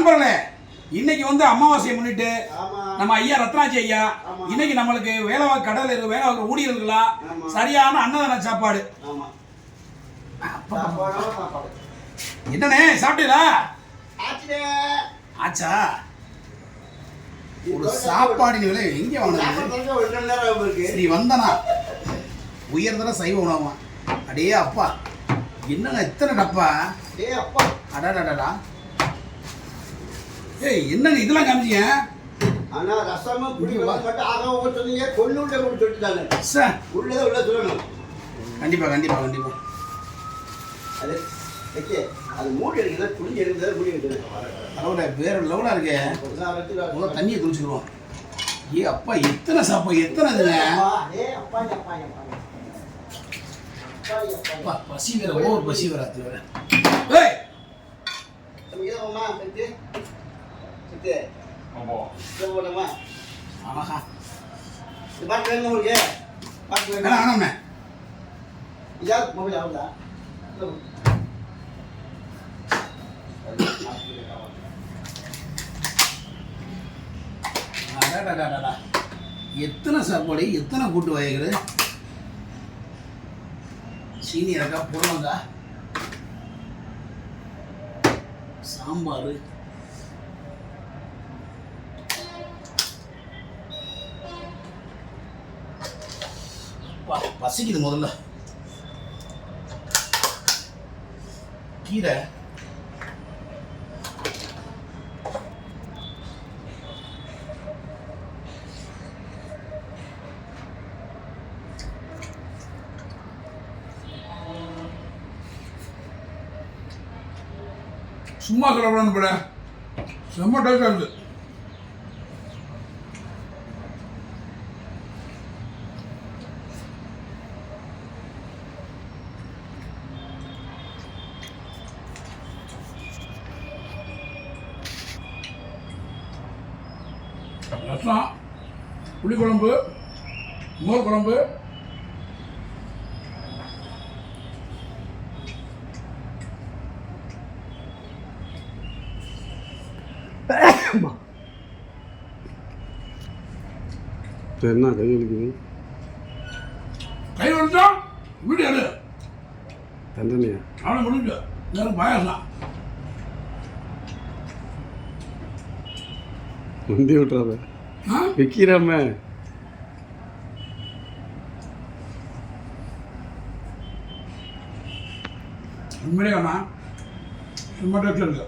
நண்பர்களே, இன்னைக்கு வந்து அமாவாசையை முன்னிட்டு நம்ம ஐயா ரத்னாஜி ஐயா இன்னைக்கு நம்மளுக்கு வேலைவாக்கு கடல் வேலைவாக்கு ஊழியர்கள்லாம் சரியான அன்னதான சாப்பாடு. என்னண்ணே சாப்பிட்டீங்களா? ஆச்சா. ஒரு சாப்பாடு விலை எங்கே வாங்கினது? சரி வந்தனா உயர்தர சைவ உணவா? அடே அப்பா, என்னங்க இத்தனை டப்பா? அடாடாடா. ஏய் என்னங்க இதெல்லாம் காமிச்சிங்க? ஆனா ரசமா குடிக்க மட்டும் ஆக ஓட்டுறீங்க, கொல்லுள்ள கூட சொல்லிட்டாங்க சார். உள்ளத உள்ள சொல்லணும். கண்டிப்பா கண்டிப்பா கண்டிப்பா. அது ஓகே, அது மூடி எடுக்குதா குடிஞ்சு எடுக்குதா மூடி எடுக்குது. அதோட வேற லெவலா இருக்கே. முதல்ல தண்ணியை குடிச்சிடுவோம். ஏ அப்பா எத்தனை சாப்பாடு, எத்தனை இதுங்க? அப்பா பசி வேற, ஓவர் பசி வேற. அது வேற. ஏய் அம்மா செட்டு செட்டு ஆமா போடுமா? ஆஹா, இது பாட்டு வேணும் உங்களுக்கு? பாட்டு வேணும்? வேணாம்ண்ணே. இதா மொபைல் ஆகுதா? அடாடாடாடா, எத்தனை சாப்பாடு, எத்தனை கூட்டு வகைகள். சீனி இருக்கா, போடுவாங்க, சாம்பார், பசிக்குது. முதல்ல கீரை, சும்மா சொல்லக்கூடாது போல, செம்ம டேஸ்டாக இருக்குது. ரசம், புளிக்குழம்பு, மோர் குழம்பு, என்ன கை வலிக்குது? கை வலிச்சா வீடியோ எடு. தண்டனையா? அவனை முடிஞ்சு நேரம் பாயாசம் முந்தி விட்டுறாத விற்கிறாம. உண்மையிலே வேணாம், சும்மா டேஸ்ட் இருக்கு.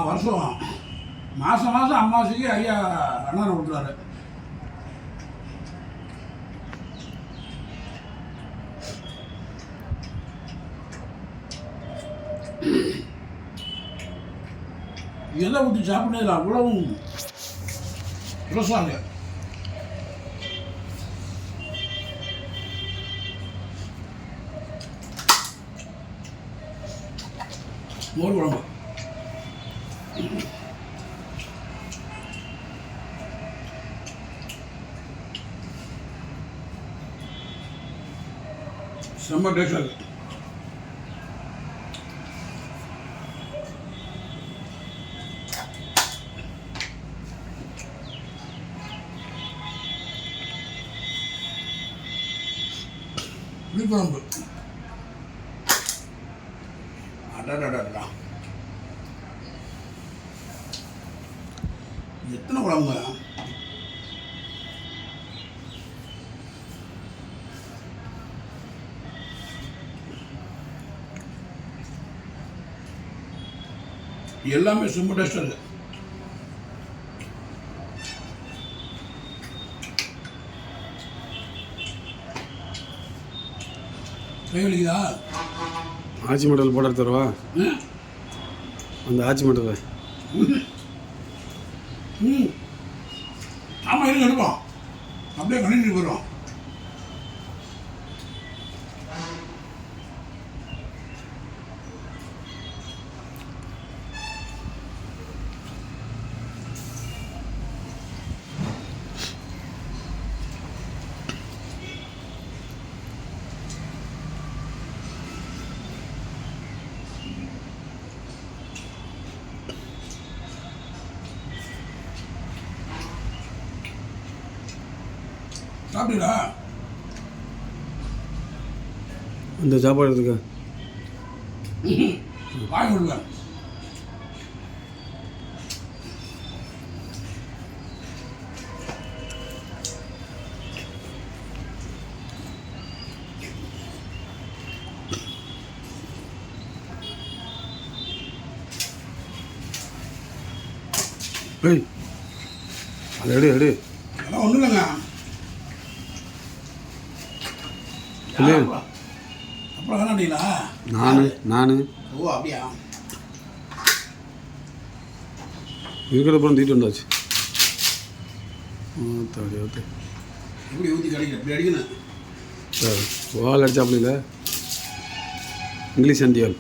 வருஷம் மாதம் அம்மாவாசைக்கு ஐயா அண்ணனை விட்டுறாரு. எதை விட்டு சாப்பிட்றது அவ்வளவும் ரசாங்க. மோர் குழம்பு, செம்ம டேஸ்டாக இருக்குது. புளிக்குழம்பு, அடடடா, எத்தனை குழம்பு. எல்லாமே சும்மா டேஸ்டாக இருக்குது. கைவலிக்குதா? ஆச்சி மட்டல் போட தருவா? அந்த ஆச்சி மட்டலை ஆமாம் இருக்கு, எடுப்போம். அப்படியே கணிட்டு போயிடும். சாப்பிட்டீங்களா? இந்த சாப்பாடு எடுத்துக்க. வாங்கி விடுவேன். ஏய் அதை எடு எடு. அதெல்லாம் ஒன்றும் இல்லைங்க. இல்லை. அப்புறம் வேணாண்டீங்களா? நான் ஓ அப்படியா? இருக்கிறப்பறம் தீட்டு வந்தாச்சு. Okay okay. எப்படி ஊற்றி கிடைக்கல? இப்படி அடிக்கணும். சரி வால் அடிச்சாப்புல இல்லை இங்கிலீஷ் அண்டியால்.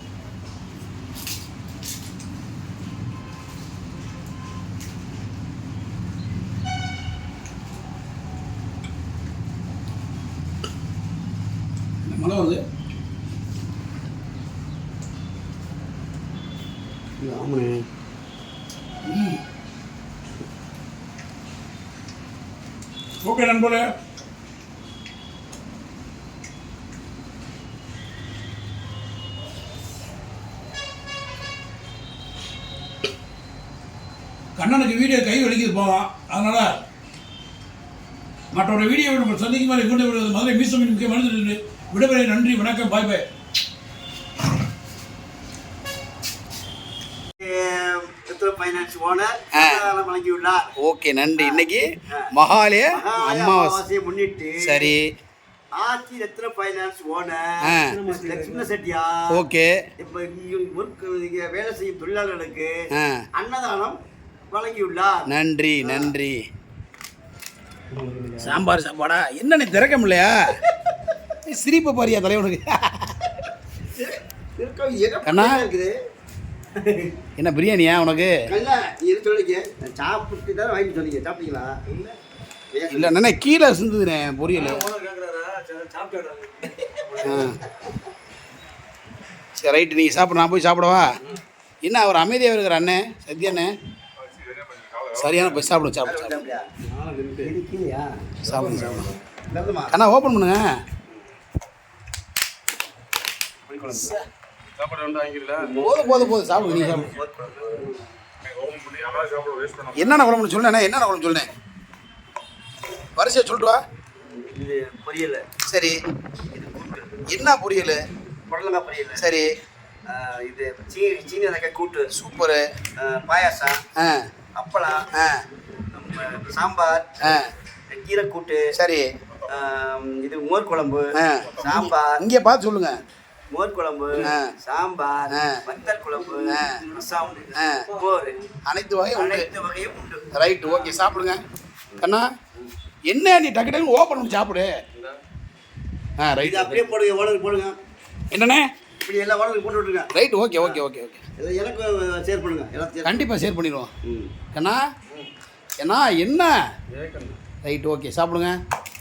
மழை வருது. ஆமாண்ணே. ஓகே நண்பர்களே, கண்ணனுக்கு வீடியோ கை வலிக்குது போகலாம். அதனால் மற்றொரு வீடியோ நம்ம சந்திக்கும் மாதிரி கொண்டு வருவது மதுரை மீசமின் முக்கிய மனிதர்கள் விடுமுறை. நன்றி, வணக்கம், பாய் பாய். ஃபைனான்ஸ் ஓனர் வழங்கியுள்ளார். ஓகே நன்றி. இன்னைக்கு மகாலய அமாவாசை முன்னிட்டு சரி ஆச்சி ரத்ன ஃபைனான்ஸ் ஓனர் லட்சுமண செட்டியா ஓகே இப்ப இங்க வேலை செய்யும் தொழிலாளர்களுக்கு அன்னதானம் வழங்கியுள்ளார். நன்றி நன்றி. சாம்பார் சாப்பாடா என்ன திறக்க முடியலையா? சிரிப்பு பாரியா தலைவனுக்கு. கண்ணா இருக்குது என்ன பிரியாணியா உனக்கு? சொல்லிக்க சாப்பிட்டு தான் வாங்கி சொன்னீங்க. சாப்பிட்டீங்களா? இல்லை என்ன கீழே சிந்துதுனே பொரியல். சரி ரைட்டு, நீங்கள் சாப்பிட நான் போய் சாப்பிடவா? என்ன அவர் அமைதியாக இருக்கிற அண்ணே சத்யாண்ணே? சரியான போய் சாப்பிடுங்க சாப்பிடுங்க சாப்பிடுங்க சாப்பிடுங்க. அண்ணா ஓப்பன் பண்ணுங்க. சாப்பாடு வந்து வாங்கிடல. போதும் சாப்பிடுங்க. நீங்கள் சாப்பிடுங்க. என்னென்ன குழம்புன்னு சொல்லுண்ணே? என்னென்ன குழம்பு சொல்லுண்ணே? வரிசையை சொல்லிட்டு வா. இது பொரியல். சரி என்ன பொரியல்? புடலங்காய் பொரியல். சரி இது சீனி ரக்காய் கூட்டு. சூப்பரு. பாயாசம், அப்பளம், சாம்பார், கீரை கூட்டு. சரி இது மோர் குழம்பு, சாம்பார். இங்கே பார்த்து சொல்லுங்க. மோர் குழம்பு, சாம்பார், வத்தல் குழம்பு, ரசம், மோர், அனைத்து வகையும் உண்டு. ரைட் ஓகே சாப்பிடுங்க. கண்ணா என்ன நீ டக்கு டக்கு ஓப்பன் பண்ணி சாப்பிடு. ரைட் இது அப்படியே போடுங்க. ஓனருக்கு போடுங்க. என்னண்ணே? இப்படி எல்லாம் ஓனருக்கு போட்டு விட்டுருங்க. Right okay okay okay okay. எனக்கு ஷேர் பண்ணுங்க. எல்லாம் கண்டிப்பாக ஷேர் பண்ணிடுவோம். கண்ணா ஏண்ணா என்ன? ரைட் ஓகே சாப்பிடுங்க.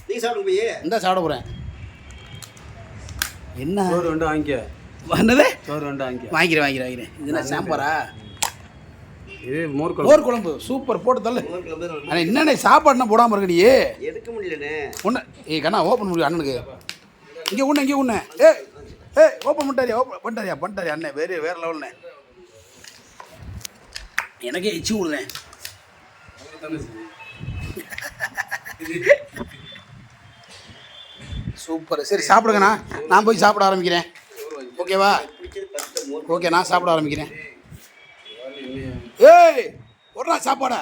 நீங்கள் சாப்பிடுங்க போய். இந்த சாப்பிட போகிறேன். என்ன சோறு ரெண்டு வாங்கிக்க. என்னது? சோறு ரெண்டு வாங்கிக்க. வாங்கிக்கிறேன். இது என்ன சாம்பாரா? இது மோர் குழம்பு சூப்பர் போட்டு தள்ளு. மோர் குழம்பு ஆனால் என்னண்ணே சாப்பாடுனா போடாமல் இருக்க நீ? எடுக்க முடியலண்ணே. ஒன்று கண்ணா ஓப்பன் முடியும் அண்ணனுக்கு. இங்கே ஒன்று ஓப்பன் பண்ணிட்டாரியா அண்ணே. வேறு லெவல்ண்ணே. எனக்கே எச்சு விடுதேன். சூப்பர். சரி சாப்பிடுங்கண்ணா. நான் போய் சாப்பிட ஆரம்பிக்கிறேன். ஓகேவா? ஓகே நான் சாப்பிட ஆரம்பிக்கிறேன். ஏய் ஒரு நாள் சாப்பாடா